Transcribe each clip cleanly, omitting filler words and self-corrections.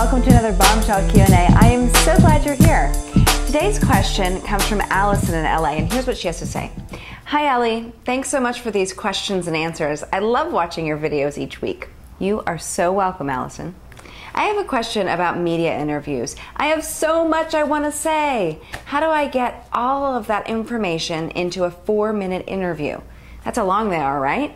welcome to another Bombshell Q&A. I am so glad you're here. Today's question comes from Allison in LA, and here's what she has to say. Hi Ellie, thanks so much for these questions and answers. I love watching your videos each week. You are so welcome, Allison. I have a question about media interviews. I have so much I want to say. How do I get all of that information into a 4-minute interview? That's how long they are, right?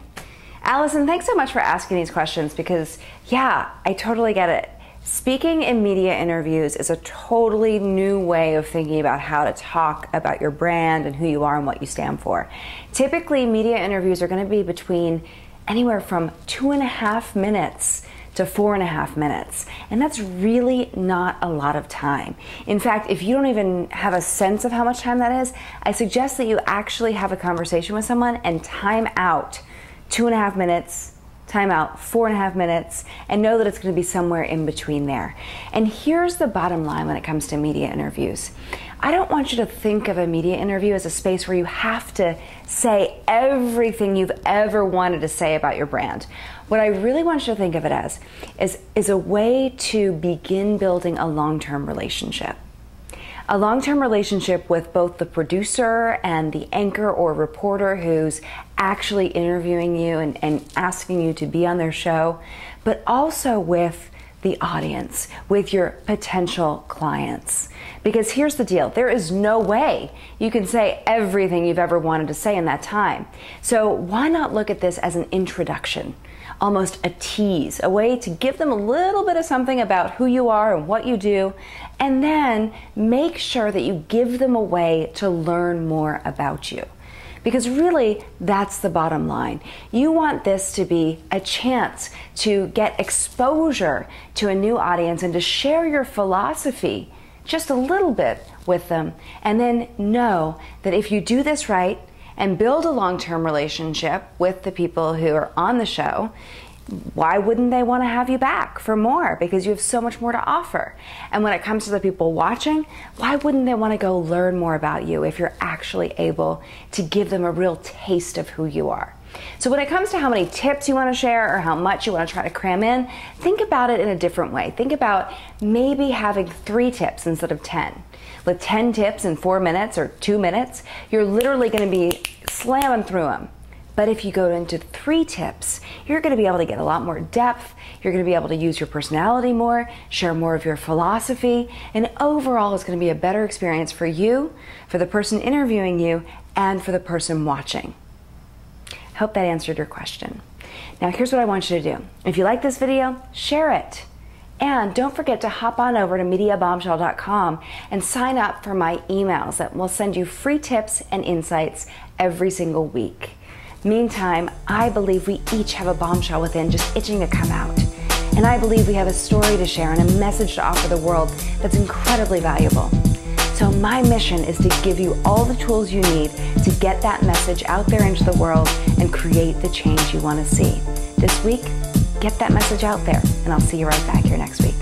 Allison, thanks so much for asking these questions because, yeah, I totally get it. Speaking in media interviews is a totally new way of thinking about how to talk about your brand and who you are and what you stand for. Typically, media interviews are going to be between anywhere from 2.5 minutes to 4.5 minutes. And that's really not a lot of time. In fact, if you don't even have a sense of how much time that is, I suggest that you actually have a conversation with someone and time out 2.5 minutes, time out 4.5 minutes, and know that it's going to be somewhere in between there. And here's the bottom line when it comes to media interviews. I don't want you to think of a media interview as a space where you have to say everything you've ever wanted to say about your brand. What I really want you to think of it as is a way to begin building a long-term relationship. A long-term relationship with both the producer and the anchor or reporter who's actually interviewing you and asking you to be on their show, but also with the audience, with your potential clients. Because here's the deal, there is no way you can say everything you've ever wanted to say in that time. So why not look at this as an introduction? Almost a tease, a way to give them a little bit of something about who you are and what you do, and then make sure that you give them a way to learn more about you. Because really, that's the bottom line. You want this to be a chance to get exposure to a new audience and to share your philosophy just a little bit with them, and then know that if you do this right, and build a long-term relationship with the people who are on the show, why wouldn't they want to have you back for more? Because you have so much more to offer. And when it comes to the people watching, why wouldn't they want to go learn more about you if you're actually able to give them a real taste of who you are? So when it comes to how many tips you want to share or how much you want to try to cram in, think about it in a different way. Think about maybe having 3 tips instead of 10. With 10 tips in 4 minutes or 2 minutes, you're literally going to be slamming through them. But if you go into 3 tips, you're going to be able to get a lot more depth, you're going to be able to use your personality more, share more of your philosophy, and overall it's going to be a better experience for you, for the person interviewing you, and for the person watching. Hope that answered your question. Now here's what I want you to do. If you like this video, share it. And don't forget to hop on over to MediaBombshell.com and sign up for my emails that will send you free tips and insights every single week. Meantime, I believe we each have a bombshell within just itching to come out. And I believe we have a story to share and a message to offer the world that's incredibly valuable. So my mission is to give you all the tools you need to get that message out there into the world and create the change you want to see. This week, get that message out there, and I'll see you right back here next week.